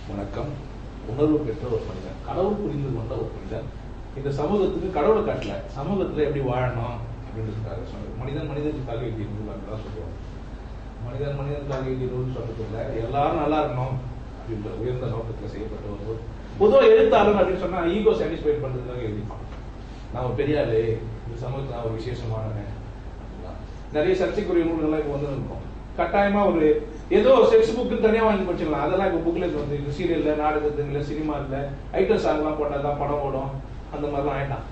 வணக்கம். உணர்வு பெற்ற ஒரு மனிதன், கடவுள் புரிந்து கொண்ட ஒரு மனிதன், இந்த சமூகத்துக்கு கடவுளை காட்டல, சமூகத்துல எப்படி வாழணும் அப்படின்றதுக்காக சொன்னது. மனிதன் மனிதனுக்காக எழுதிய நூல் தான் சொல்லுவோம். மனிதன் மனிதனுக்காக எழுதிய நூல் சொல்றதுல எல்லாரும் நல்லா இருக்கணும் அப்படின்ற உயர்ந்த நோக்கத்துல செய்யப்பட்ட ஒரு நூல். பொதுவாக எழுத்தாளர் அப்படின்னு சொன்னா ஈகோ சாட்டிஸ்ஃபை பண்றதுக்காக எழுதிப்பான். நான் ஒரு பெரிய ஆளு, இந்த சமூகத்துல நான் ஒரு விசேஷமானவன். நிறைய சர்ச்சைக்குரிய நூல்கள்லாம் இப்போ வந்து இருக்கும். கட்டாயமா ஒரு ஏதோ செக்ஸ் புக்கு தனியா வாங்கி படிச்சிடலாம். அதெல்லாம் இப்போ புக்ல வந்து சீரியல்ல, நாடகத்துல, சினிமால ஐட்டம் சாங் எல்லாம் போட்டாதான் படம் ஓடும், அந்த மாதிரிலாம் ஆயிட்டான்.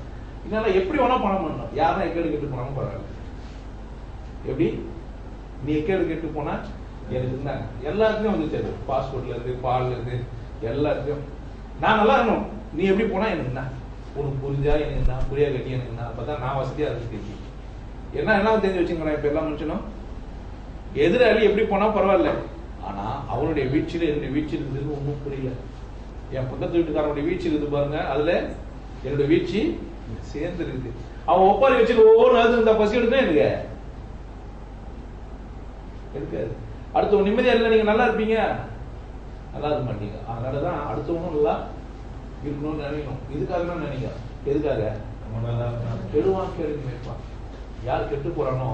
இதனால எப்படி வேணா பணம் பண்ணணும். யாரும் எக்கேடு கெட்டு போனாலும் பரவாயில்ல. எப்படி நீ எக்கேடு கெட்டு போனா எனக்கு என்ன எல்லாத்துலயும் வந்து சரி, பாஸ்போர்ட்ல இருந்து பால்ல இருந்து எல்லாத்தையும் நான் நல்லா இருக்கணும். நீ எப்படி போனா எனக்கு என்ன, உனக்கு புரிஞ்சா எனக்கு என்ன, புரியா கட்டி எனக்கு என்ன, அப்பதான் நான் வசதியா இருக்கு. தெரியும் என்ன எல்லாம் தெரிஞ்சு வச்சுக்கிறேன். இப்ப எல்லாம் முடிச்சனும் எதிராளி எப்படி போனா பரவாயில்ல, ஆனா அவனுடைய வீழ்ச்சியில என்னுடைய வீழ்ச்சி இருக்குதுன்னு ஒன்றும் புரியல. என் பக்கத்து வீட்டுக்காரனுடைய வீழ்ச்சி இருக்குது பாருங்க, அதுல என்னுடைய வீழ்ச்சி சேர்ந்து இருக்குது. அவன் ஒப்பாரி வச்சு ஒவ்வொரு நாள் இந்த பசி எடுக்க எனக்கு எடுக்காது. அடுத்தவங்க நிம்மதியா இல்லை, நீங்க நல்லா இருப்பீங்க, நல்லா இருக்க மாட்டீங்க. அதனாலதான் அடுத்தவனும் நல்லா இருக்கணும்னு நினைக்கணும். இதுக்காக தான் நினைக்க. எதுக்காக? கெடுவான் கேடு நினைப்பான். யார் கெட்டு போறானோ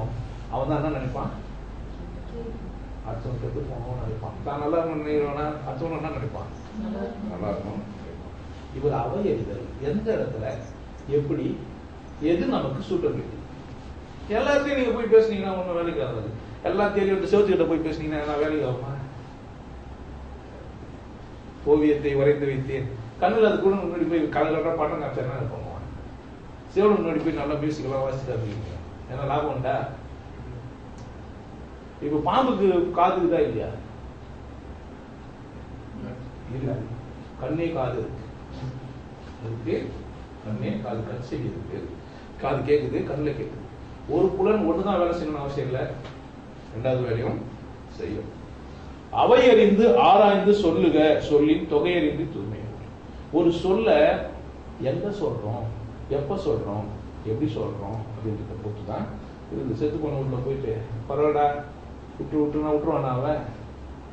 அவன் தான் என்ன நினைப்பான், அடுத்தவன் கெட்டு போனோம்னு நினைப்பான். தான் நல்லா நினைக்கிறவனா அடுத்தவன் என்ன நினைப்பான், நல்லா இருக்கணும். இவர் அவை எழுதல் எந்த இடத்துல எப்படி எது நமக்கு சூட்டபிலிட்டி. எல்லாத்தையும் நீங்க போய் பேசுனீங்கன்னா ஒன்னும் வேலைக்கு ஆகாது. எல்லாத்தையும் வந்து சிவத்துக்கிட்ட போய் பேசுனீங்கன்னா வேலைக்கு ஆகுமா? ஓவியத்தை வரைந்து வைத்தேன், கண்ணில் அது கூட முன்னாடி போய் கலகலா பாட்டம் காமிச்சா இருப்பாங்க. சிவன் முன்னாடி போய் நல்லா மியூசிக்கெல்லாம் வாசிட்டு அப்படிங்க என்ன லாபம் உண்டா? இப்ப பாம்புக்கு காதுக்குதா இல்லையா? இல்ல, கண்ணே காது இருக்கு, கண்ணே காது கட்சி இருக்கு, காது கேக்குது, கண்ணுல கேக்குது. ஒரு புலன் ஒண்ணுதான் வேலை செய்யணும்னு அவசியம் இல்லை, ரெண்டாவது வேலையும் செய்யும். அவை அறிந்து ஆராய்ந்து சொல்லுக, சொல்லின் தொகையறிந்து தூய்மை. ஒரு சொல்ல எங்க சொல்றோம், எப்ப சொல்றோம், எப்படி சொல்றோம் அப்படின்றத பொறுத்துதான் இருந்து. செத்து போன வீட்டுல போயிட்டு பரவாடா விட்டுருவானா அவன்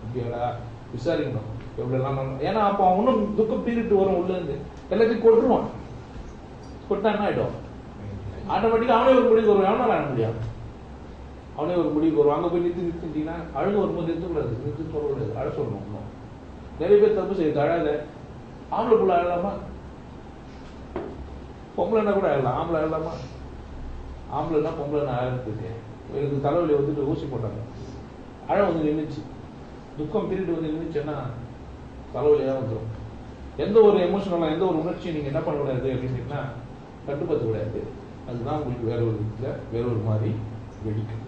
இப்படியாடா விசாரிக்கணும் எப்படிலாம். ஏன்னா அப்ப அவன் இன்னும் துக்கம் பீரிட்டு வரும் உள்ள இருந்து, எல்லாத்தையும் கொட்டுருவான். கொட்டா என்ன ஆயிடும், ஆட்டோமேட்டிக்கா அவனே ஒரு முடிவுக்கு வருவான். அவனால ஆட முடியாது, அவனே ஒரு முடிவுக்கு வருவான். அங்க போய் நிறுத்திட்டீங்கன்னா அழுகு வரும்போது நிறுத்தக்கூடாது, நிறுத்தி சொல்லக்கூடாது, அழ சொல்லணும். இன்னும் நிறைய பேர் தப்பு செய்யுது, அழாத. ஆம்பளை புள்ள அழலாமா? பொம்பளைன்னா கூட அழலாம், ஆம்பளை அழலாமா? ஆம்பளைன்னா பொம்பளைன்னா அழறதுக்கு எனக்கு தலைவலி வந்துட்டு ஊசி போட்டாங்க, அழ வந்து நின்றுச்சு, துக்கம் பீரியட் வந்து நின்றுச்சுன்னா தலைவலியாக வந்துடும். எந்த ஒரு எமோஷனலாக எந்த ஒரு உணர்ச்சியும் நீங்கள் என்ன பண்ணக்கூடாது அப்படின்னா கட்டுப்படுத்த கூடாது. அதுதான் உங்களுக்கு வேற ஒரு இதில் வேற ஒரு மாதிரி வெடிக்கும்.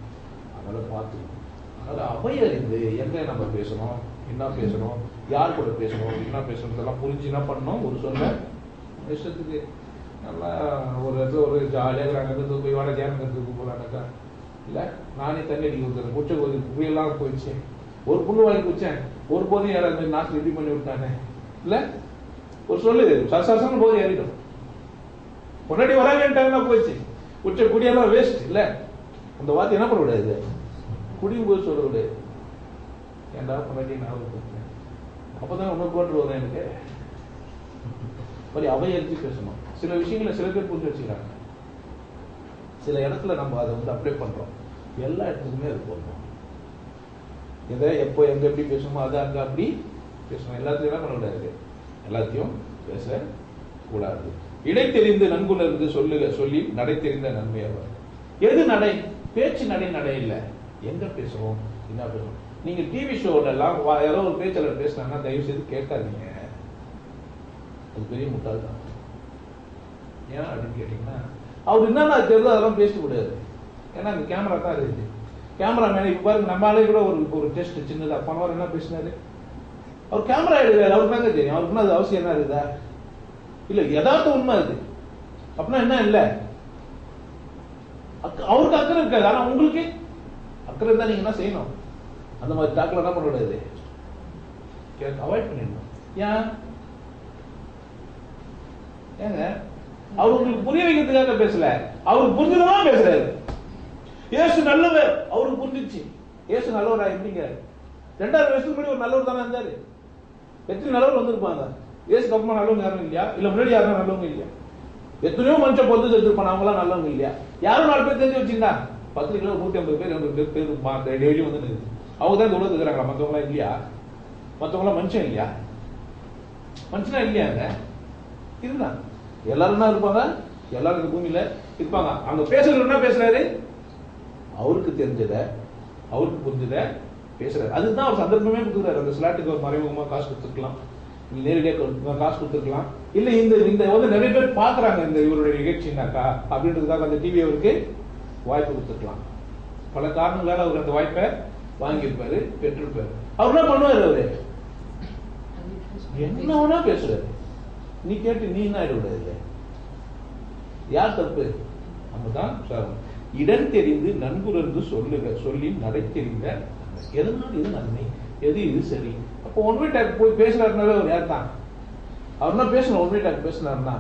அதனால் பார்த்துக்கணும். அதனால் அவை அறிந்து எங்கே நம்ம பேசணும், என்ன பேசணும், யார் கூட பேசணும், என்ன பேசணும், இதெல்லாம் புரிஞ்சு என்ன பண்ணணும். ஒரு சொல்ல இஷ்டத்துக்கு நல்லா ஒரு இடத்துல ஒரு ஜாலியாக அங்கே போய் வாட தியானத்துக்கு போகலான்னாக்கா இல்லை, நானே தண்ணி அடிக்க கொடுத்துறேன். குச்சை கோதுக்கு புயலாம் போயிடுச்சு, ஒரு புண்ணு வாங்கி குச்சேன், ஒரு போதையும் யாராவது நாக்கு ரெடி பண்ணி விட்டானே இல்லை, ஒரு சொல்லு சசாசன போதை ஏறிடும். முன்னாடி வராங்கன்ட்டாங்கன்னா போயிடுச்சு, குச்சை குடியெல்லாம் வேஸ்ட் இல்லை. அந்த வார்த்தை என்ன பண்ணக்கூடாது, குடியும் போது சொல்லக்கூடாது. ஏன்டா முன்னாடி ஞாபகம் அப்பதான் உனக்கு போட்டு வரும் எனக்கு மாதிரி அவை எழுதி பேசணும். சில விஷயங்களை சில பேர் புரிஞ்சு வச்சுக்கிறாங்க, சில இடத்துல நம்ம அதை வந்து அப்ளை பண்றோம். எல்லா இடத்துக்குமே அது போடணும். எதை எப்போ எங்க எப்படி பேசணுமோ அதை அங்க அப்படி பேசணும். எல்லாத்தையும் என்ன பண்ணக்கூடாது, எல்லாத்தையும் பேசக்கூடாது. இடை தெரிந்து நன்குணர்ந்து சொல்லுக, சொல்லி நடை தெரிந்த நன்மை அவர். எது நடை? பேச்சு நடை. நடை இல்லை, எங்க பேசுறோம், என்ன பேசுறோம். நீங்க டிவி ஷோல எல்லாம் யாரோ ஒரு பேச்சாளர் பேசினாங்கன்னா தயவு செய்து கேட்காதீங்க, அது பெரிய முட்டாள் தான். ஏன் அப்படின்னு கேட்டீங்கன்னா அவர் என்னன்னா தெரியுதோ அதெல்லாம் பேச கூடாது. ஏன்னா அந்த கேமரா தான் இருக்குது. கேமரா மேலே இப்ப பாருங்க, நம்மளாலே கூட ஒரு டெஸ்ட் சின்னதா போனவர் என்ன பேசினாரு, அவர் கேமரா எடுக்கிறாரு, அவருக்கு தாங்க தெரியும். அவருக்கு அது அவசியம் என்ன இருக்குதா இல்ல, யதார்த்த உண்மை அது. அப்படின்னா என்ன இல்லை, அவருக்கு அக்கறை இருக்காது, ஆனா உங்களுக்கு அக்கறை இருந்தா நீங்க என்ன செய்யணும், அந்த மாதிரி டாக்ல என்ன பண்ணக்கூடாது, அவாய்ட் பண்ணிடணும். ஏங்க அவர் உங்களுக்கு புரிய வைக்கிறதுக்காக பேசல, அவருக்கு புரிஞ்சுதான் பேசுறாரு. இயேசு நல்லவர், அவருக்கு புரிஞ்சிச்சு. இயேசு நல்லவரா எப்படிங்க? 2000 வருஷத்துக்கு முன்னாடி ஒரு நல்லவர் தானே இருந்தாரு. எத்தனை நல்லவர் வந்திருப்பாங்க. ஏசுக்கு அப்புறமா நல்லவங்க யாரும் இல்லையா? இல்ல முன்னாடி யாரும் நல்லவங்க இல்லையா? எத்தனையோ மனுஷன் பொறுத்து எடுத்துருப்பாங்க, அவங்க எல்லாம் நல்லவங்க இல்லையா? யாரும் 4 பேர் தெரிஞ்சு வச்சுருந்தா 10 கிலோ 150 பேர் 200 பேர் டெய்லி வந்து அவங்க தான் இந்த உலகத்துக்கு இருக்கிறாங்களா? மற்றவங்களாம் இல்லையா? மற்றவங்களாம் மனுஷன் இல்லையா? மனுஷனா இல்லையாங்க? இதுதான் எல்லாரும் தான் இருப்பாங்க, எல்லாரும் இந்த பூமியில இருப்பாங்க. அங்க பேசுறது என்ன பேசுறாரு? அவருக்கு தெரிஞ்சத, அவருக்கு புரிஞ்சத பேசுறாரு. அதுதான் அவர் சந்தர்ப்பமே கொடுக்குறாரு. அந்த ஸ்லாட்டுக்கு ஒரு மறைமுகமா காசு கொடுத்துருக்கலாம், நீ நேரடியாக காசு கொடுத்துருக்கலாம், இல்ல இந்த வந்து நிறைய பேர் பாக்குறாங்க இந்த இவருடைய நிகழ்ச்சினாக்கா அப்படின்றதுக்காக அந்த டிவி அவருக்கு வாய்ப்பு கொடுத்துருக்கலாம். பல காரணங்களால அவர் அந்த வாய்ப்பை வாங்கியிருப்பாரு, பெற்றிருப்பாரு. அவர் என்ன பண்ணுவாரு? அவரு என்ன வேணா பேசுறாரு. நீ கேட்டு நீ என்ன ஆயிடக்கூடாது. யார் தப்பு? நம்ம தான் சாரணும். இடம் தெரிந்து நன்குணர்ந்து சொல்லுக, சொல்லி நடை தெரிந்த எதனால இது நன்மை, எது இது சரி. அப்போ ஒன்வே டாக் போய் பேசுறாருனாவே அவர் யார் தான்? அவர் என்ன பேசணும்? ஒன்வே டாக் பேசினாருன்னா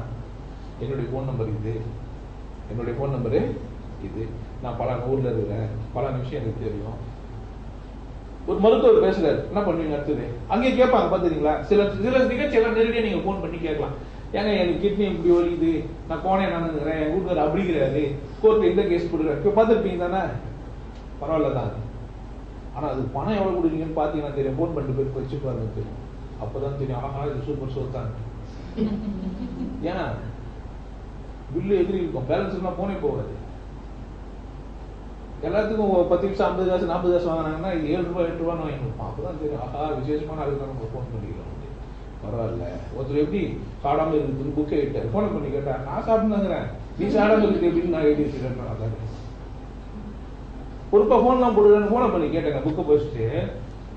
என்னுடைய போன் நம்பர் இது, என்னுடைய போன் நம்பரு இது, நான் பல ஊர்ல இருக்கிறேன், பல விஷயம் எனக்கு தெரியும். ஒரு மருத்துவர் பேசுறாரு, என்ன பண்ணுவீங்க அடுத்தது? அங்கே கேட்பாங்க பாத்துறீங்களா? சில நிகழ்ச்சி எல்லாம் நேரடியாக நீங்க போன் பண்ணி கேட்கலாம். ஏங்க எனக்கு கிட்னி இப்படி வலிக்குது, நான் போனேன் நானுங்கிறேன், என் வீட்டுக்காரர் அப்படிங்கிறாரு, கோர்ட்ல இந்த கேஸ் கொடுக்குறாரு. இப்போ பார்த்துருப்பீங்க தானே? பரவாயில்ல தான். ஆனா அது பணம் எவ்வளவு கொடுக்குறீங்கன்னு பாத்தீங்கன்னா தெரியும். போன் பண்ணிட்டு போய் வச்சு பாருங்க தெரியும். அப்பதான் தெரியும், ஆஹா இது சூப்பர் ஷோ தான். ஏன்னா பில்லு எதிரி இருக்கும், பேலன்ஸ் போனே போகாது. எல்லாத்துக்கும் 10 நிமிஷம் 50 காசு 40 காசு வாங்கினாங்கன்னா இது 7 ரூபாய் 8 ரூபாய் வாங்கிருப்போம். அப்பதான் தெரியும், ஆஹா விசேஷமான அதுக்கு நம்ம போன் பண்ணிக்கலாம். பரவாயில்ல. ஒருத்தர் எப்படி சாடாம இருக்குது புக்கே கிட்டாரு, போன பண்ணி கேட்டா நான் சாப்பிட்டுங்கிறேன், நீ சாடாம இருக்கு எப்படின்னு நான் எழுதி வச்சுக்கிறேன். பொறுப்பா போன்லாம் போடுறேன்னு போன பண்ணி கேட்டேங்க. புக்கை போச்சுட்டு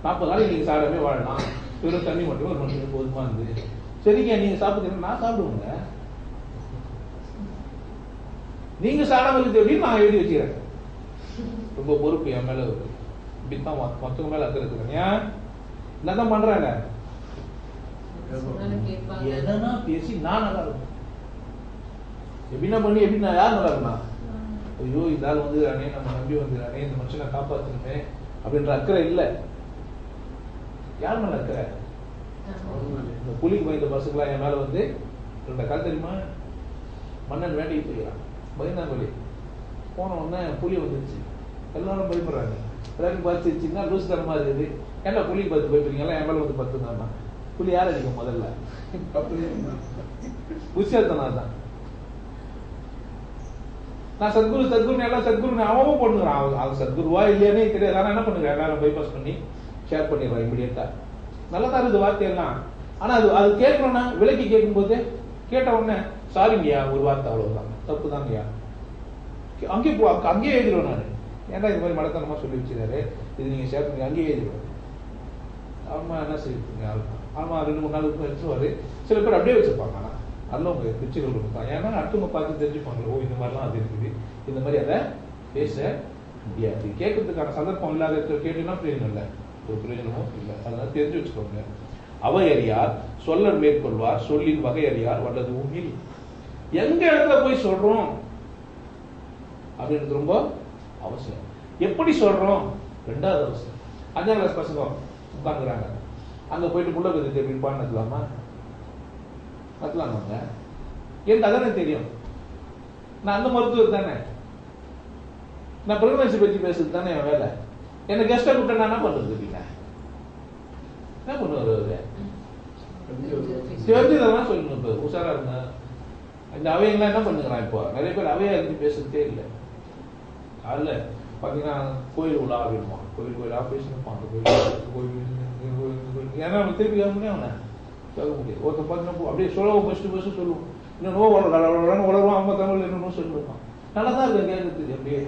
40 நாளைக்கு நீங்க சாடாமே வாழலாம், வெறும் தண்ணி மட்டும் ஒரு மனுஷன் போதுமா இருந்து. சரிங்க நீங்க சாப்பிட்டீங்கன்னா நான் சாப்பிடுவேங்க, நீங்க சாடாம இருக்குது எப்படின்னு நான் எழுதி வச்சுக்கிறேன். ரொம்ப பொறுப்பு என் மேல இருக்கு. இப்படித்தான் மத்தவங்க மேல அக்கறை இருக்குங்க. ஏன் என்னதான் பண்றாங்க? எதனா பேசி நான் நல்லா இருக்கும், எப்படின்னா பண்ணி எப்படி நான் யார் நல்லா இருக்குனா, ஐயோ இந்த ஆள் வந்து நம்ம நம்பி வந்துடுறானே, இந்த மனுஷனை காப்பாத்தணுமே அப்படின்ற அக்கறை இல்லை. யார் மேல அக்கறை? இந்த புலிக்கு பயந்த பசங்களா என் மேல வந்து 2 கால் தெரியுமா? மன்னன் வேட்டைக்கு போயிடறான், பயந்தாங்கொல்லி போன உடனே புலி வந்துருச்சு, எல்லாரும் பயப்படுறாங்க. எல்லாரும் பார்த்துச்சுன்னா லூஸ் தரமா இருக்குது. ஏன்னா புலி பார்த்து பயப்படுறீங்களா? என் மேல வந்து 10 தான். புலி யார் அடிக்கும் முதல்ல? புஷத்தனா தான். நான் சத்குரு எல்லாம் சத்குரு அவன் போட்டுக்கிறான். அவன் சத்குருவா இல்லையானே தெரியாது. ஆனா என்ன பண்ணுங்க, எல்லாரும் பைபாஸ் பண்ணி ஷேர் பண்ணிடுறான் இமிடியேட்டா. நல்லதா இருக்குது வார்த்தையெல்லாம். ஆனா அது கேட்கணும்னா விலைக்கு கேட்கும் போது கேட்ட உடனே சாரிங்கய்யா ஒரு வார்த்தை அவ்வளவுதான், தப்பு தாங்கய்யா, அங்கேயே எழுதிடுவேன் நான். ஏன்டா இது மாதிரி மடத்தனமா சொல்லி வச்சிருக்காரு, இது நீங்க ஷேர் பண்ணி அங்கேயே எழுதிடுவேன். ஆமா என்ன செய்யுங்க, ஆமா 2-3 நாளுக்கு வச்சுருவாரு. சில பேர் அப்படியே வச்சிருப்பாங்க. ஆனா நல்லவங்க பிச்சுகள் கொடுப்பாங்க. ஏன்னா அடுத்தவங்க பார்த்து தெரிஞ்சுப்பாங்க, ஓ இந்த மாதிரிலாம் அது இருக்குது, இந்த மாதிரி அதை பேச முடியாது. கேட்கறதுக்கான சந்தர்ப்பம் இல்லாத கேட்டீங்கன்னா பிரயோஜனம் இல்லை, ஒரு பிரயோஜனமும் இல்லை. அதனால தெரிஞ்சு வச்சுக்கோங்க. அவை அறியார் சொல்லர் மேற்கொள்வார், சொல்லின் வகை அறியார் வல்லது உண்மையில். எங்க இடத்துல போய் சொல்றோம் அப்படின்றது ரொம்ப அவசியம். எப்படி சொல்றோம் 2வது அவசியம். 5ஆம் கிளாஸ் பசங்க உட்காந்துக்கிறாங்க, அங்க போயிட்டு புள்ள கதை எப்படி பாடம் நடத்தலாமா? நடத்தலாமாங்க? எனக்கு அதானே தெரியும். நான் அந்த மருத்துவர் தானே, நான் பிரெக்னன்சி பத்தி பேசுறது தானே என் வேலை. என்ன கெஸ்டா கூப்பிட்டா நான் என்ன பண்றது? என்ன பண்ணுவாரு? தெரிஞ்சதெல்லாம் சொல்லணும். இப்ப உஷாரா இருங்க. இந்த அவையெல்லாம் என்ன பண்ணுங்கிறான்? இப்போ நிறைய பேர் அவையா இருந்து பேசுறதே இல்லை. அதுல பாத்தீங்கன்னா கோயில் உலா அப்படின்பான், கோயிலா பேசணும்பான். ஏன்னா அவன் திருப்பி கேட்க முடியும், அவனை கேட்க முடியாது. ஒருத்தர் பார்த்தீங்கன்னா அப்படியே சொல்லவும் ஃபர்ஸ்ட் சொல்லுவோம், இன்னும் வளருவான். அம்மா தமிழ் என்னன்னு சொல்லிருப்பான். நல்லா தான் இருக்கு கேட்கறதுக்கு. அப்படியே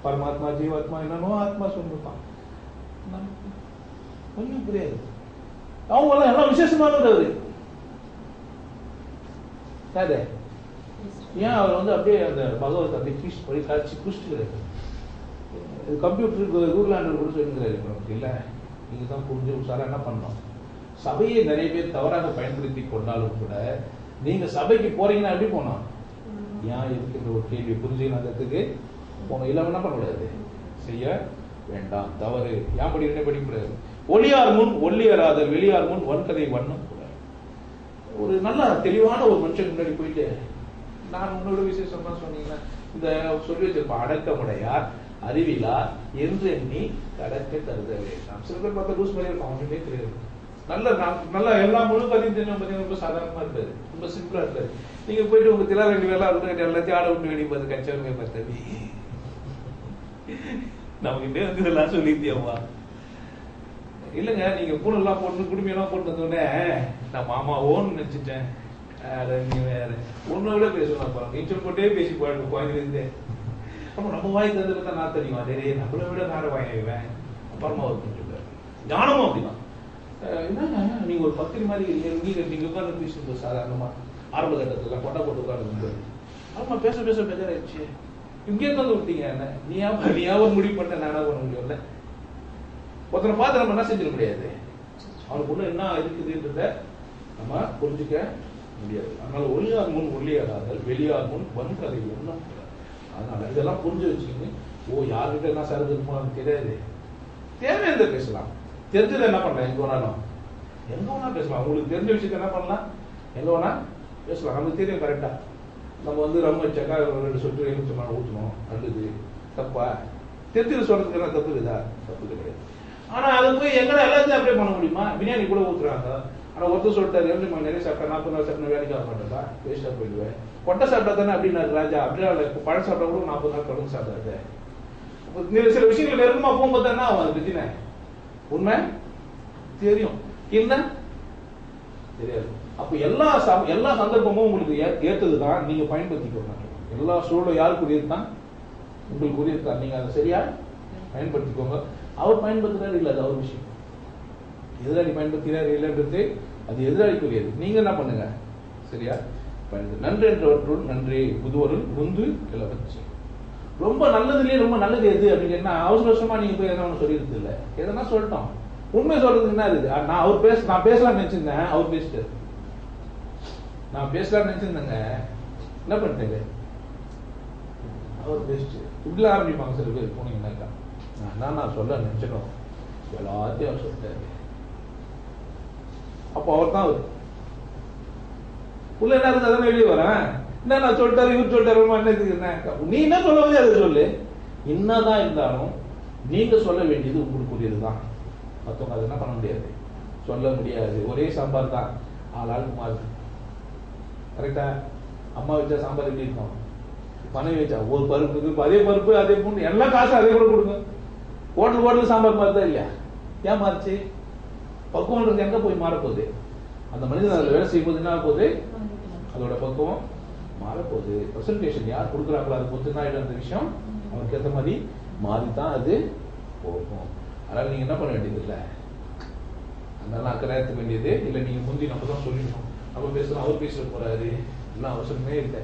பரமாத்மா ஜீவாத்மா என்னன்னோ ஆத்மா சொல்லிருப்பான், கொஞ்சம் புரியாது. அவங்க எல்லாம் எல்லாம் விசேஷமானது. யாரு? ஏன் அவர் வந்து அப்படியே அந்த பகவத் அப்படியே பீஸ் படி காட்சி குடிச்சுக்கிறாரு. கம்ப்யூட்டருக்கு ரூலாண்டர் கூட சொல்லுங்கிறாரு. இல்ல நீங்க தான் புரிஞ்சு உஷாரா என்ன பண்ணணும். சபையை நிறைய பேர் தவறாக பயன்படுத்தி கொண்டாலும் கூட நீங்க சபைக்கு போறீங்கன்னா எப்படி போனோம்? ஏன் இருக்கின்ற ஒரு கேள்வி புரிஞ்சுக்கிறதுக்கு போனோம். இல்லாம என்ன பண்ணக்கூடாது, செய்ய வேண்டாம், தவறு. ஏன் படிக்க கூடாது. ஒளியார் முன் ஒல்லியராதல் வெளியார் முன் வன்கதை வண்ணம் கூட. ஒரு நல்ல தெளிவான ஒரு மனுஷன் முன்னாடி போயிட்டு நான் உன்னோட விசேஷம் தான் சொன்னீங்கன்னா இந்த சொல்லி வச்சிருப்பான், அடக்கமுடையார் அறிவிலார் என்று எண்ணி கடக்க கருத வேண்டாம். சில பேர் பார்த்தா லூஸ் மாதிரி இருக்கும், அவனுமே தெரியாது. நல்ல எல்லா முழு கதையும் தெரியும் பார்த்தீங்கன்னா ரொம்ப சாதாரணமா இருக்காது, ரொம்ப சிம்பிளா இருக்காது. நீங்க போயிட்டு உங்க திலா ரெண்டு வேலை இருக்கு எல்லாத்தையும் ஆட விட்டு வெளியே பார்த்து கச்சவங்க பார்த்தது நமக்கு வந்து இதெல்லாம் சொல்லியிருந்தியாவா இல்லைங்க. நீங்க பூனெல்லாம் போட்டு குடுமையெல்லாம் போட்டு வந்தோடனே நான் மாமாவோன்னு நினைச்சிட்டேன். நீ வேற ஒன்ன விட பேசலாம் பாருங்க, நீச்சல் போட்டே பேசி போயிட்டு குழந்தைலேருந்து. அப்ப நம்ம வாய்க்கு வந்து பார்த்தா நான் தெரியுமா நிறைய நம்மளை விட நாட வாங்கிடுவேன். அப்புறமா ஒரு கொஞ்சம் ஞானமும் அப்படிதான். என்னங்க நீங்க ஒரு பத்திரி மாதிரி நீங்க உட்காந்து பேசும்போது சாதாரணமா ஆரம்ப கட்டத்துல கொண்டா போட்டு உட்காந்து ஆமா பேச பேச பெஜாராயிடுச்சு. இங்கே தான் விட்டீங்க என்ன நீயா ஒரு முடிவு பண்ண நானா பண்ண முடியும்ல. ஒருத்தனை பார்த்து நம்ம என்ன செஞ்சிட முடியாது, அவனுக்குள்ள என்ன இருக்குதுன்றத நம்ம புரிஞ்சுக்க முடியாது. அதனால ஒளியார் முன் ஒளியாராதல் வெளியார் முன் வன்கதை ஒன்றும். அதனால இதெல்லாம் புரிஞ்சு வச்சுக்கின்னு யாருக்கிட்ட என்ன சார் இருக்குமோ எனக்கு தெரியாது, தேவையான பேசலாம். தெரிஞ்சதை என்ன பண்ணலாம், எங்க வேணா பேசலாம். உங்களுக்கு தெரிஞ்ச விஷயத்த என்ன பண்ணலாம், எங்க வேணா பேசலாம். நமக்கு தெரியும் கரெக்டா. நம்ம வந்து ரம் வச்சாக்கா 2 சொட்டு எலுமிச்சம்பழம் ஊற்றணும், நல்லது தப்பா தெரிஞ்சு சொல்றதுக்கு என்ன தப்பு இருக்குதா, தப்பு கிடையாது. ஆனா அது போய் எங்கடா எல்லாத்தையும் அப்படியே பண்ண முடியுமா, பிரியாணி கூட ஊத்துறாங்க. ஆனா ஒருத்தர் சொல்லிட்டாரு எலுமிச்சம்பழம் நிறைய சாப்பிட்டா 40 நாள் சாப்பிட்டா வேலைக்கு ஆக மாட்டேப்பா, வேஸ்டா போயிடுவேன். கொட்டை சாப்பிட்டா தானே அப்படின்னா ராஜா, அப்படியே பழம் சாப்பிட்டா கூட 40 நாள் தொடர்ந்து சாப்பிடாது. சில விஷயங்கள் நெருக்கமா போகும்போது தானே அவன் அதை பத்தின உண்மை தெரியும், என்ன தெரியாது. அப்ப எல்லா சந்தர்ப்பமும் உங்களுக்கு ஏற்றதுதான், நீங்க பயன்படுத்திக்கோங்க. எல்லா சூழலும் யாருக்குரியது தான், உங்களுக்குரியது தான். நீங்க அதை சரியா பயன்படுத்திக்கோங்க. அவர் பயன்படுத்துறாரு இல்ல, அது அவர் விஷயம். எதிராளி பயன்படுத்துகிறாரு இல்லைன்றது அது எதிராளிக்குரியது. நீங்க என்ன பண்ணுங்க, சரியா பயன்படுத்து. நன்று என்றவற்றுள் நன்றி புதுவருள் முந்து கிளவச்சு. ரொம்ப நல்லதுலயே ரொம்ப நல்லது எது அப்படின்னு அவசரமா நீங்க போய் எதனா ஒண்ணு சொல்லிடுறது இல்லை, எதனா சொல்லிட்டோம். உண்மை சொல்றதுக்கு என்ன இருக்கு, நான் பேசலாம்னு நினைச்சிருந்தேன், அவர் பேசிட்டாரு. நான் பேசலாம்னு நினைச்சிருந்தேங்க, என்ன பண்ணிட்டேங்க அவர் பேசிட்டு இப்படிலாம் ஆரம்பிப்பாங்க சில பேர் போனீங்கன்னாக்கா. நான் சொல்ல நினைச்சனும் எல்லாத்தையும் அவர் சொல்லிட்டாரு. அப்போ அவர் தான் அவர் உள்ள என்ன இருந்தா தானே வெளியே வரேன். என்ன நான் சொல்லிட்டாரு இவர் சொல்லிட்டாரு என்ன நீ என்ன சொல்ல வந்து அதை சொல்லு. என்னதான் இருந்தாலும் நீங்க சொல்ல வேண்டியது உங்களுக்குரியதுதான். மற்றவங்க அதை என்ன பண்ண முடியாது, சொல்ல முடியாது. ஒரே சாம்பார் தான், ஆளாளுக்கு மாறுது. கரெக்டா? அம்மா வச்சா சாம்பார் எப்படி இருக்கும், மனைவி வச்சா ஒரு பருப்பு அதே பருப்பு அதே பூண்டு எல்லா காசும் அதே கூட கொடுங்க. ஹோட்டல் சாம்பார் மாறுதா இல்லையா? ஏன் மாறுச்சு? பக்குவம் எங்க போய் மாறப்போகுது? அந்த மனிதன் அதில் வேலை செய்யும் போது என்ன போகுது, அதோட பக்குவம் மாறப்போகுது. பிரசன்டேஷன் யார் கொடுக்குறாங்களோ அதை பொறுத்து என்ன ஆயிடும், அந்த விஷயம் அவருக்கு ஏற்ற மாதிரி மாறித்தான் அது போகும். அதனால நீங்க என்ன பண்ண வேண்டியது இல்லை, அதனால அக்கறை ஏற்றுக்க வேண்டியது இல்லை. நீங்க முந்தி நம்ம தான் சொல்லிடணும், நம்ம பேசணும் அவர் பேச போறாரு, எல்லாம் அவசரமே இல்லை.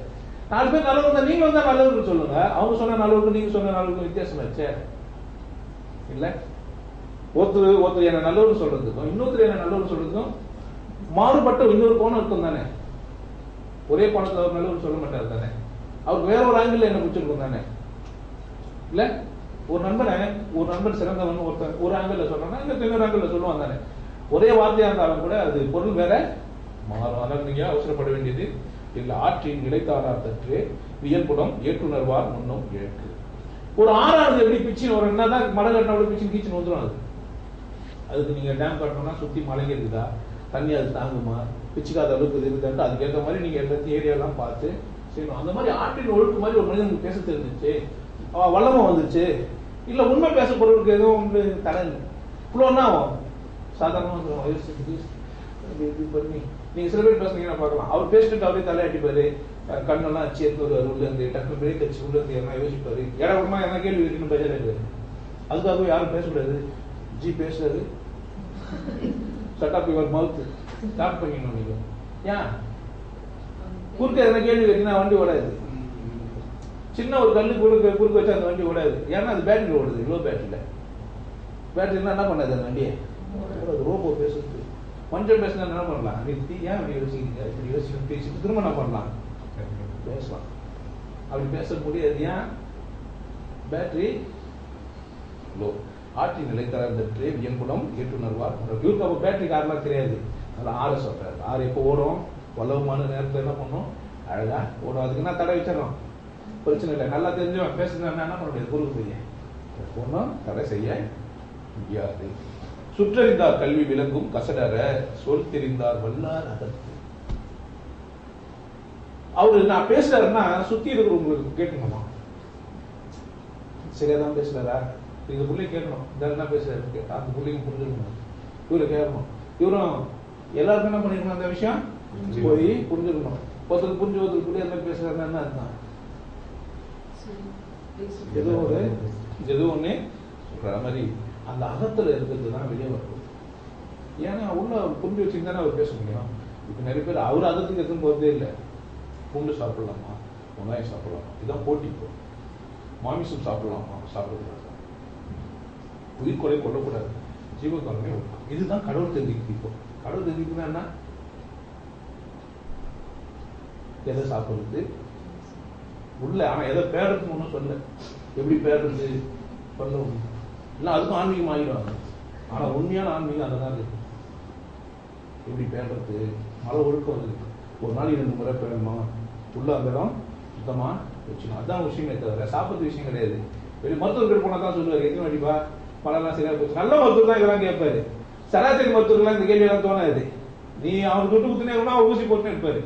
4 பேர் நல்லவங்க தான், நீங்க வந்தா நல்லவர்கள் சொல்லுங்க. அவங்க சொன்ன நல்லவர்கள் நீங்க சொன்ன நல்லவர்கள் வித்தியாசம் வச்சே இல்ல. ஒருத்தர் என்ன நல்லவர்கள் சொல்றதுக்கும் இன்னொருத்தர் என்ன நல்லவர்கள் சொல்றதுக்கும் மாறுபட்ட இன்னொரு கோணம் இருக்கும் தானே. ஒரே கோணத்துல அவர் நல்லவர்கள் சொல்ல மாட்டாரு தானே, அவருக்கு வேற ஒரு ஆங்கிள் என்ன பிடிச்சிருக்கும் தானே இல்ல. ஒரு நண்பர் சிறந்தவன் ஒருத்தர் ஒரு ஆங்கிள் சொன்னா இன்னொரு ஆங்கிள் சொல்லுவாங்க தானே. ஒரே வார்த்தையா இருந்தாலும் கூட அது பொருள் வேற மாறும். அதனால நீங்க அவசரப்பட வேண்டியது இல்ல. ஆற்றின் நிலைத்தாரார் தற்று வியல்புடம் ஏற்றுணர்வார் முன்னும் இழக்கு. ஒரு ஆறாவது எப்படி பிச்சுன்னு ஒரு என்னதான் மழை கட்டின பிச்சுன்னு கீச்சுன்னு வந்துடும். அதுக்கு நீங்க டேம் கட்டணும்னா சுத்தி மலைங்க இருக்குதா, தண்ணி அது தாங்குமா, பிச்சுக்காத அளவுக்கு இருக்குதாட்டு அதுக்கேற்ற மாதிரி நீங்க எல்லாத்தையும் ஏரியாலாம் பார்த்து செய்யணும். அந்த மாதிரி ஆற்றின் ஒழுக்கு மாதிரி ஒரு மனிதனுக்கு பேச தெரிஞ்சிச்சு, வல்லமா வந்துச்சு இல்ல. உண்மை பேச போறவருக்கு எதுவும் ஒன்று தரங்க இவ்வளோன்னா ஆகும். சாதாரணமா பண்ணி நீங்க சில பேர் பேசுனீங்கன்னா பார்க்கலாம், அவர் பேசிட்டு அப்படியே தலையாட்டிப்பாரு, கண்ணெல்லாம் அச்சு எடுத்து வருவார் உள்ள இருந்து, டக்குனு பிரேக் அச்சு உள்ள இருந்து என்ன யோசிப்பாரு, இடமா என்ன கேள்வி இருக்குன்னு பேச இருக்காரு. அதுக்காக யாரும் பேசக்கூடாது. ஜி பேசுறாரு, சட்டாப் யுவர் மவுத் ஸ்டார்ட் பண்ணிக்கணும். நீங்க ஏன் குறுக்க எதனா கேள்வி கேட்டீங்கன்னா வண்டி ஓடாது. சின்ன ஒரு கல்லு குறுக்க வச்சா அந்த வண்டி ஓடாது. ஏன்னா அது பேட்டரி ஓடுது, லோ பேட்டரியில. பேட்டரினா என்ன பண்ணாது அந்த வண்டியை, ரோபோ பேசுறது. கொஞ்சம் பேசினா என்ன பண்ணலாம், நிறுத்தி ஏன் அப்படி யோசிக்கிறீங்க, இப்படி யோசிச்சு பேசிட்டு திரும்ப என்ன பண்ணலாம், பேசலாம். அப்படி பேச முடியாது, ஏன் பேட்டரி லோ. ஆற்றி நிலைத்தர இந்த ட்ரே வியன்புலம் ஏற்றுணர்வார். இவருக்கு அப்போ பேட்டரி காரெலாம் தெரியாது. அதில் ஆறு சொல்றாரு. ஆறு எப்போ ஓடும்? வல்லவமான நேரத்தில் என்ன பண்ணும்? அழகா ஓடும். அதுக்கு என்ன தடை வச்சிடறோம்? பிரச்சனை இல்லை. நல்லா தெரிஞ்சவன் பேசுனா என்ன பண்ண முடியாது? குறுக்கு செய்ய ஒன்றும் தடை செய்ய முடியாது. சுற்றறிந்தார் கல்வி விளங்கும் கசடர சொல் தெரிந்தார் வல்லார் அகத்து. அவரு நான் பேசுறாருன்னா சுத்தி இருக்கிறவங்களுக்கு கேட்கணுமா? சரியாதான் பேசுறாரா? இந்த பிள்ளை கேட்கணும். இந்த என்ன பேசுறாரு அந்த பிள்ளைங்க புரிஞ்சுக்கணும். இவரை கேட்கணும். இவரும் எல்லாருக்கும் என்ன பண்ணிருக்கணும்? அந்த விஷயம் போய் புரிஞ்சுக்கணும். ஒருத்தருக்கு புரிஞ்சு ஒருத்தருக்கு புரிய அந்த பேசுறாருன்னா என்ன அர்த்தம்? ஏதோ ஒண்ணு சொல்ற மாதிரி அந்த அகத்துல இருக்கிறது தான் வெளியே வரும். ஏன்னா உள்ள புரிஞ்சு வச்சுருந்தானே அவர் பேச முடியும். இப்ப நிறைய பேர் அவர் அகத்துக்கு எதுவும் போறதே இல்லை. பூண்டு சாப்பிடலாமா, வெங்காயம் சாப்பிடலாமா, இதுதான் போட்டி. இப்போ மாமிசம் சாப்பிடலாமா, சாப்பிடக்கூடாது, உயிர்கொலை கொள்ளக்கூடாது, ஜீவகாலமே இதுதான் கடவுள் தெரிஞ்சுக்கிட்டு. இப்போ கடவுள் தெரிஞ்சுக்குன்னா என்ன? எதை சாப்பிடுறது உள்ள, ஆனா எதை பேடுறதுன்னு ஒன்றும் சொல்ல. எப்படி பேடுறது சொல்ல இல்லை, அதுக்கும் ஆன்மீகம் ஆகிடுவாங்க. ஆனா உண்மையான ஆன்மீகம் அங்கதான் இருக்கு. எப்படி பேடுறது, மழை ஒழுக்கம் வருது, ஒரு நாள் 2 முறை பேடணுமா, உள்ள அந்த இடம் சுத்தமா வச்சுக்கணும். அதுதான் விஷயமே தவிர சாப்பிட்றது விஷயம் கிடையாது. வெளியே மருத்துவர்கள் போனா தான் சொல்லுவாரு, எங்க வேண்டிப்பா மழைலாம் சரியா போச்சு. நல்ல மருத்துவர் தான் இதெல்லாம் கேட்பாரு. சராசரி மருத்துவர்கள்லாம் இந்த கேள்வி எல்லாம் தோணாது. நீ அவனுக்கு தொட்டு குத்துனேன்னா அவர் ஊசி போட்டுன்னு இருப்பாரு.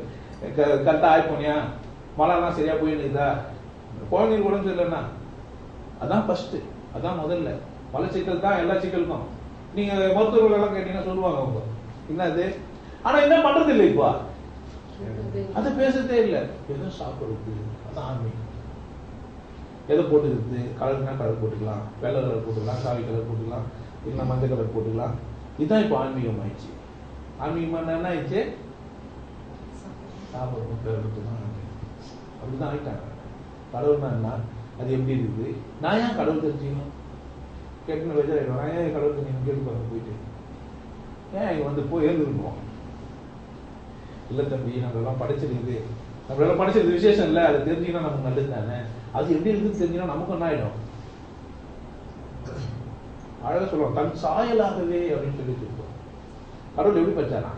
கரெக்டா ஆயிப்போனியா, மழைலாம் சரியா போயின்னுதா, குழந்தைங்க உடம்பு சரியில்லைன்னா அதான் ஃபர்ஸ்ட், அதான் முதல்ல. மலச்சிக்கல் தான் எல்லா சிக்கலுக்கும். நீங்க மருத்துவர்கள் எல்லாம் கேட்டீங்கன்னா சொல்லுவாங்க அவங்க என்னது. ஆனா என்ன பண்றது இல்லை, இப்போ அது பேசுறதே இல்லை. எதோ சாப்பிடுறது, அதான் ஆன்மீகம். எதை போட்டுக்கிறது, கலர்னா கலர் போட்டுக்கலாம், வெள்ளை கலர் போட்டுக்கலாம், காவி கலர் போட்டுக்கலாம், இல்லைன்னா மஞ்சள் கலர் போட்டுக்கலாம். இதுதான் இப்போ ஆன்மீகம் ஆயிடுச்சு. ஆன்மீகம் என்ன ஆயிடுச்சு? சாப்பிடணும் பேருக்கு தான் அப்படிதான் ஆயிட்டாங்க. கடவுள்னா என்ன, அது எப்படி இருக்குது, நான் ஏன் கடவுள் தெரிஞ்சுக்கணும் கேட்கணும். வெஜாயிடும், நான் ஏன் கடவுள் தெரிஞ்சுக்கணும் கேட்டு பாருங்க போயிட்டு. ஏன் இங்க வந்து போய் எழுந்துருக்கோம்? இல்லை தம்பி, நம்மளெல்லாம் படிச்சிருக்குது, நம்மளெல்லாம் படிச்சிருக்கு விசேஷம் இல்லை, அதை தெரிஞ்சுக்கினா நமக்கு நல்லது தானே. அது எப்படி இருக்குன்னு தெரிஞ்சுன்னா நமக்கு என்ன ஆயிடும்? அழகா சொல்லுவோம், தன் சாயலாகவே அப்படின்னு சொல்லிட்டு இருக்கோம். கடவுள் எப்படி பச்சானா?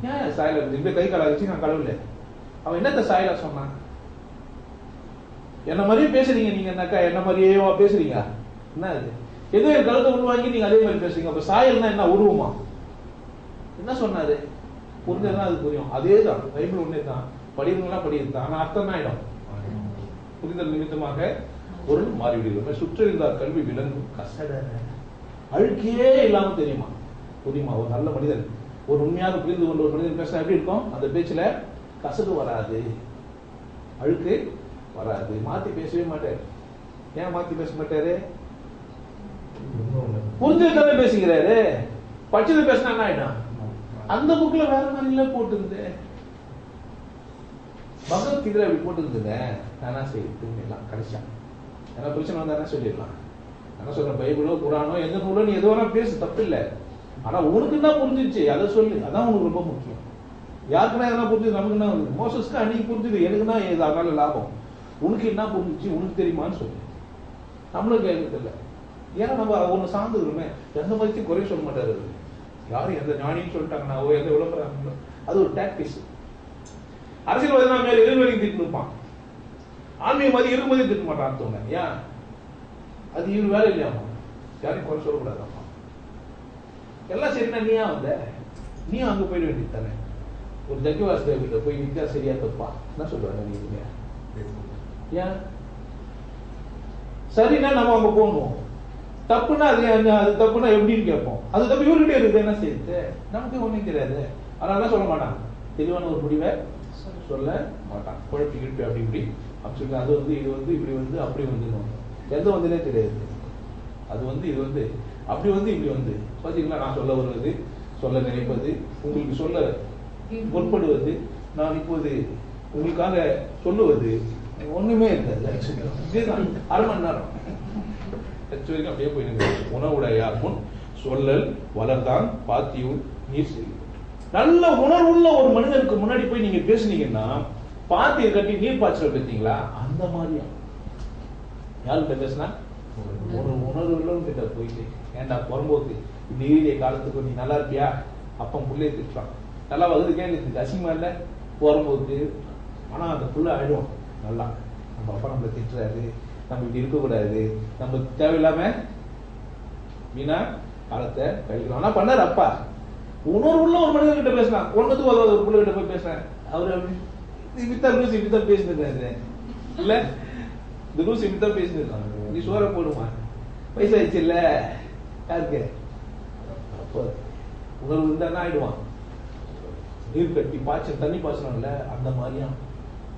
ஏன் சாயலா இப்படி கை கால வச்சு நான் கடவுள், அவன் என்னத்த சாயலா சொன்னான்? என்ன மாதிரியே பேசுறீங்க நீங்க, என்னக்கா என்ன மாதிரியே பேசுறீங்க, என்ன இது ஏதோ என் கருத்தை உள்வாங்கி நீங்க அதே மாதிரி பேசுறீங்க. அப்ப சாயல்னா என்ன, உருவமா? என்ன சொன்னாரு புரிஞ்சதுன்னா அது புரியும். அதே தான் பைபிள் ஒன்னே தான், படிவங்கள்லாம் படிதான். ஆனா அர்த்தம் ஆயிடும். புரிதல் நிமித்தமாக பொருள் மாறிவிடுகிறது. சுற்றிருந்தார் கல்வி விளங்கும் கசடர, அழுக்கே இல்லாம தெரியுமா புரியுமா? ஒரு நல்ல மனிதன், ஒரு உண்மையாக புரிந்து கொண்ட ஒரு மனிதன் பேசினா எப்படி இருக்கும்? அந்த பேச்சுல கசடு வராது, அழுக்கு வராது. மாத்தி பேசவே மாட்டாரு. ஏன் மாத்தி பேச மாட்டாரு? புரிஞ்சதுக்காக பேசுகிறாரு. படிச்சது பேசினா என்ன ஆயிடும்? அந்த புக்ல வேற மாதிரி எல்லாம் போட்டுருது. பகவத்கீதை அப்படி போட்டுருந்துங்க. நானா செய்யுங்க எல்லாம் கடைசியா ஏன்னா பிரச்சனை வந்தா என்ன சொல்லிடலாம். என்ன சொல்றேன், பைபிளோ குரானோ எந்த நூலோ நீ எது வேணா பேசு, தப்பு இல்லை. ஆனா உனக்கு என்ன புரிஞ்சிச்சு அதை சொல்லு, அதான் உனக்கு ரொம்ப முக்கியம். யாருக்குன்னா எதனா புரிஞ்சுது, நமக்கு என்ன வந்து மோசஸ்க்கு அன்னைக்கு புரிஞ்சுது, எனக்குன்னா இது அதனால லாபம். உனக்கு என்ன புரிஞ்சிச்சு, உனக்கு தெரியுமான்னு சொல்லு. நம்மளும் கேட்கறது இல்லை. ஏன்னா நம்ம ஒண்ணு சார்ந்துருமே, எந்த மாதிரியும் குறைய சொல்ல மாட்டாரு. யாரும் எந்த ஞானின்னு சொல்லிட்டாங்கன்னாவோ எந்த விளம்பரம், அது ஒரு டாக்டிக்ஸ். அரசியல்வாதி மேல இருவரையும் திட்டு இருப்பான், ஆன்மீகவாதி இருமதி திட்ட மாட்டான். அர்த்தவங்க ஏன் அது இவரு வேலை இல்லையாமா, யாரையும் குறை சொல்லக்கூடாதாமா. எல்லாம் சரினா நீயா வந்த, நீ அங்க போயிட வேண்டியது தானே. ஒரு ஜக்கிவாஸ் தேவிட்ட போய் நிக்கா சரியா தப்பா என்ன சொல்லுவாங்க நீங்க? ஏன் சரின்னா நம்ம அங்க போகணும், தப்புன்னா அது தப்புன்னா எப்படின்னு கேட்போம். அது தப்பு இவர்கிட்ட இருக்குது, என்ன செய்யுது நமக்கு ஒண்ணும் தெரியாது. அதனால சொல்ல மாட்டாங்க, தெளிவான ஒரு முடிவை சொல்ல மாட்டான். குழப்பி கிழப்பி அப்படி இப்படி அப்படி சொல்லி அது வந்து இது வந்து இப்படி வந்து அப்படி வந்து எந்த வந்துனே தெரியாது. அது வந்து இது வந்து அப்படி வந்து இப்படி வந்து பார்த்தீங்களா. நான் சொல்ல வருவது, சொல்ல நினைப்பது, உங்களுக்கு சொல்ல முற்படுவது, நான் இப்போது உங்களுக்காக சொல்லுவது ஒண்ணுமே இருக்காது. அரை மணி நேரம் வரைக்கும் அப்படியே போயிருக்கு. உணவுடையார் முன் சொல்லல் வளர்தான் பாத்தியூர் நீர் செல்லும். நல்ல உணர்வுள்ள ஒரு மனிதனுக்கு முன்னாடி போய் நீங்க பேசுனீங்கன்னா பாத்தியை கட்டி நீர் பாய்ச்சல் பார்த்தீங்களா, அந்த மாதிரியா யாருக்கிட்ட பேசினா உணர்வு கிட்ட போயிட்டு ஏன்டா புறம்போக்கு இப்படி ஈரிய காலத்துக்கு நீ நல்லா இருப்பியா அப்பம் புள்ளைய திட்டுறான் நல்லா வகுது கேட்குறதுக்கு அசிங்கமா இல்லை புறம்போக்கு. ஆனா அந்த புள்ள ஆயிடும் நல்லா நம்ம அப்பா நம்மளை திட்டுறாரு நம்ம இப்படி இருக்கக்கூடாது நம்ம தேவையில்லாம வீணா காலத்தை கழிக்கலாம். ஆனா பண்ணாரு அப்பா உணர்வுள்ள ஒரு மனிதன் கிட்ட பேசலாம் ஒன்னத்துக்கு ஒரு பிள்ளை கிட்ட போய் பேசுறேன் அவரு இப்படித்தான் பேசிருக்காரு இல்ல இந்த ரூல்ஸ் இப்படித்தான் பேசிருக்காங்க. நீ சோற போடுமா வயசாயிடுச்சு இல்ல யாருக்கு அப்ப உணர்வு இருந்தா ஆயிடுவான். நீர் கட்டி பாய்ச்சல் தண்ணி பாய்ச்சணும்ல அந்த மாதிரியா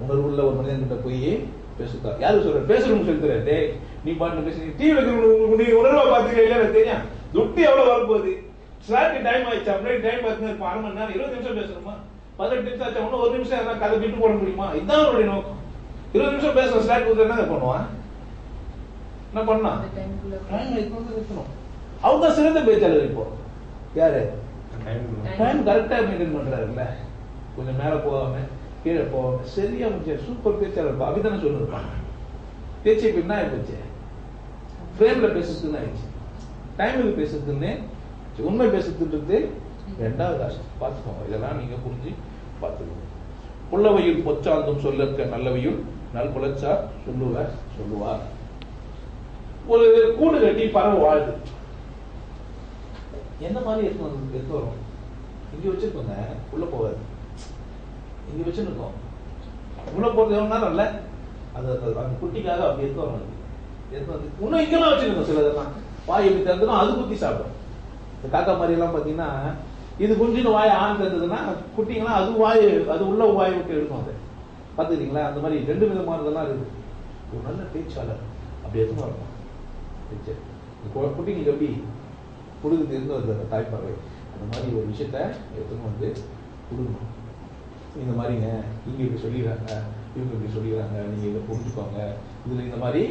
உணர்வுள்ள ஒரு மனிதன் கிட்ட போய் பேசுதா யாரு சொல்ற பேசணும்னு சொல்லிட்டு டே நீ பாட்டு பேச டிவில உணர்வா பாத்துக்க தெரியும் துட்டி எவ்வளவு வரப்போகுது ஸ்லாக்கு டைம் ஆயிடுச்சு அப்படியே டைம் பார்த்துன்னு இருப்போம் 1/2 மணி நேரம் 20 நிமிஷம் பேசணுமா 18 நிமிஷம் ஆச்சு ஒன்னும் 1 நிமிஷம் எதாவது கதை விட்டு போட முடியுமா? இதுதான் அவருடைய நோக்கம். 20 நிமிஷம் பேசணும் ஸ்லாக் கொடுத்து என்ன பண்ணுவான் என்ன பண்ணா இருக்கணும். அவங்க தான் சிறந்த பேச்சாளர். இப்போ யாரு டைம் கரெக்டா மெயின்டைன் பண்றாருல்ல கொஞ்சம் மேல போகாம கீழே போகாம சரியா முடிச்சாரு சூப்பர் பேச்சாளர் அப்படித்தானே சொல்லிருப்பாங்க. பேச்சு இப்ப என்ன ஆயிடுச்சு ஃப்ரேம்ல பேசுறதுன்னு ஆயிடுச்சு டைமுக்கு பேசுறதுன்னு உண்மை பேசுறது ரெண்டாவது ஆசை பார்த்துக்கோங்க. இதெல்லாம் நீங்க புரிஞ்சு பார்த்துக்கோங்க. புள்ளவையில் பொச்சாந்தும் சொல்லற்க நல்லவையும் நல் புலச்சா சொல்லுவார். ஒரு கூடு கட்டி பறவை வாழ்து என்ன மாதிரி எடுத்து வரும் இங்க வச்சிருக்கோங்க உள்ள போவாது இங்க வச்சிருக்கோம் உள்ள போறது எவ்வளவு நேரம் இல்ல அது அந்த குட்டிக்காக அப்படி எடுத்து வரும் எடுத்து வந்து இன்னும் இங்கெல்லாம் வச்சிருக்கோம். சிலதெல்லாம் வாய் எப்படி திறந்துடும் அது குத்தி சாப்பிடும். இந்த காக்கா மாதிரி எல்லாம் பாத்தீங்கன்னா இது குஞ்சின்னு வாயை ஆண் தந்ததுன்னா குட்டிங்கன்னா அது உள்ள வாயை விட்டு எடுக்கும். அதை பார்த்துக்கிறீங்களா? அந்த மாதிரி 2 விதமானதெல்லாம் இருக்குது. ஒரு நல்ல பேச்சாளர் அப்படி எடுத்துன்னு வரணும். குட்டிங்களுக்கு எப்படி கொடுக்குறது இருந்து வருது தாய்ப்பார்வை அந்த மாதிரி ஒரு விஷயத்த எடுத்துன்னு வந்து கொடுக்கணும். இந்த மாதிரிங்க இங்க இப்படி சொல்லிடுறாங்க இவங்க இப்படி சொல்லிடுறாங்க நீங்க இதை புரிஞ்சுக்கோங்க இதுல இந்த மாதிரி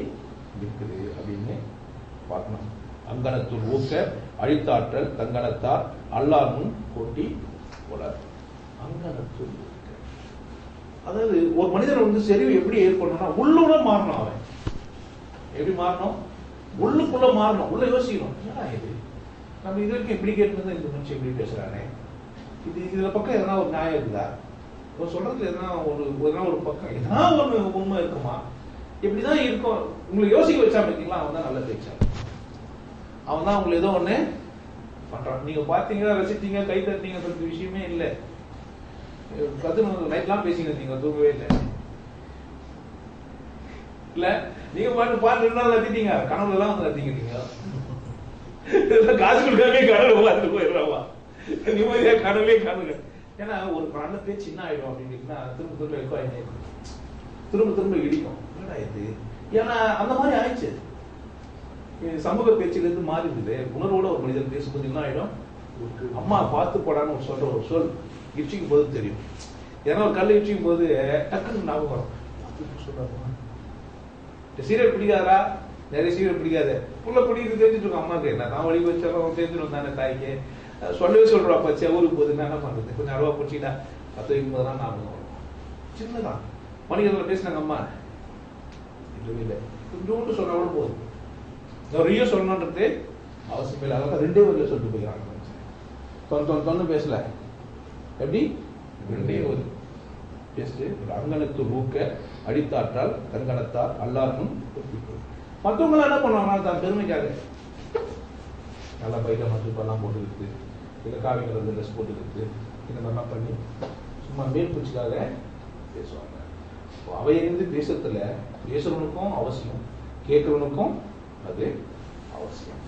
இருக்குது அப்படின்னு பார்க்கணும். அங்கனத்துள் ஊக்க அழித்தாற்றல் தங்கனத்தார் அல்லாமும் கோட்டி போல. அங்கனத்துள் அதாவது ஒரு மனிதன் வந்து செறிவு எப்படி ஏற்படணும்னா உள்ளுட மாறணும். அவன் எப்படி மாறணும்? உள்ளுக்குள்ள மாறணும். உள்ள யோசிக்கணும் ஏன்னா இது நம்ம இது வரைக்கும் எப்படி கேட்டு இந்த மனுஷன் எப்படி பேசுறானே இதுல பக்கம் எதனா ஒரு நியாயம் இருக்குதா சொல்றதுல எதனா ஒரு பக்கம் எதனா ஒண்ணு உண்மை இருக்குமா இப்படிதான் இருக்கும். உங்களை யோசிக்க வச்சா பார்த்தீங்களா அவன் தான் நல்ல பேச்சாளர். அவன் தான் உங்களுக்கு ஏதோ ஒண்ணு பண்றான். நீங்க பாத்தீங்க ரசித்தீங்க கை தட்டீங்க சொல்ற விஷயமே இல்ல. 10 நைட்லாம் பேசிங்க நீங்க தூங்கவே இல்லை இல்ல நீங்க பாட்டு 2 நாள் ரத்திட்டீங்க கனவுல எல்லாம் வந்து ரத்திக்கிறீங்க காசு கொடுக்காமே கனவுல பார்த்துட்டு போயிடுறாவா நிம்மதியா கனவுலே கனவு. ஏன்னா ஒரு நல்ல பேச்சு என்ன ஆயிடும் அப்படின்னா திரும்ப இடிக்கும். என்னடா இது ஏன்னா அந்த மாதிரி ஆயிடுச்சு. சமூக பேச்சில இருந்து மாறி இருக்குது. உணர்வோட ஒரு மனிதன் பேசும்போது என்ன ஆயிடும் அம்மா பார்த்து போடான்னு சொல்ற ஒரு சொல் இடிச்சிக்கும் போது தெரியும். ஏன்னா ஒரு கல் இடிச்சிக்கும் போது டக்குன்னு ஞாபகம் வரும். சீரியல் பிடிக்காதா நிறைய சீரியல் பிடிக்காது புள்ள பிடிக்கிறது தெரிஞ்சுட்டு இருக்கும் அம்மாவுக்கு என்ன தான் வழி வச்சாலும் தெரிஞ்சிடும் தானே தாய்க்கு சொல்லவே சொல்றா பச்சை ஊருக்கு போகுது என்ன பண்றது கொஞ்சம் அளவா பிடிச்சிட்டா 10 வைக்கும் போதுதான் ஞாபகம் வரும். சின்னதான் மணிகளை பேசினாங்க அம்மா இல்லை கொஞ்சோண்டு சொன்னாலும் போதும் நிறைய சொல்லணுன்றது அவசியம் இல்லை. அதான் 2 வரையில சொல்லிட்டு போய்க்கிறாங்க. தொன்னு பேசல எப்படி 2 வரி பேசிட்டு அங்கனத்து ஊக்க அடித்தாற்றால் கண்கணத்தார் அல்லாரும் மற்றவங்க என்ன பண்ணுவாங்க தான் பெருமைக்காக நல்லா பைக்கா மற்றெல்லாம் போட்டுக்கிட்டு இல்லை காவி கலர் ட்ரெஸ் போட்டுக்கிட்டு இந்த மாதிரிலாம் பண்ணி சும்மா மேல் பூச்சிக்காக பேசுவாங்க. அவையிலிருந்து பேசுறதுல பேசுறவனுக்கும் அவசியம் கேட்கறவனுக்கும் அது அவசியம்.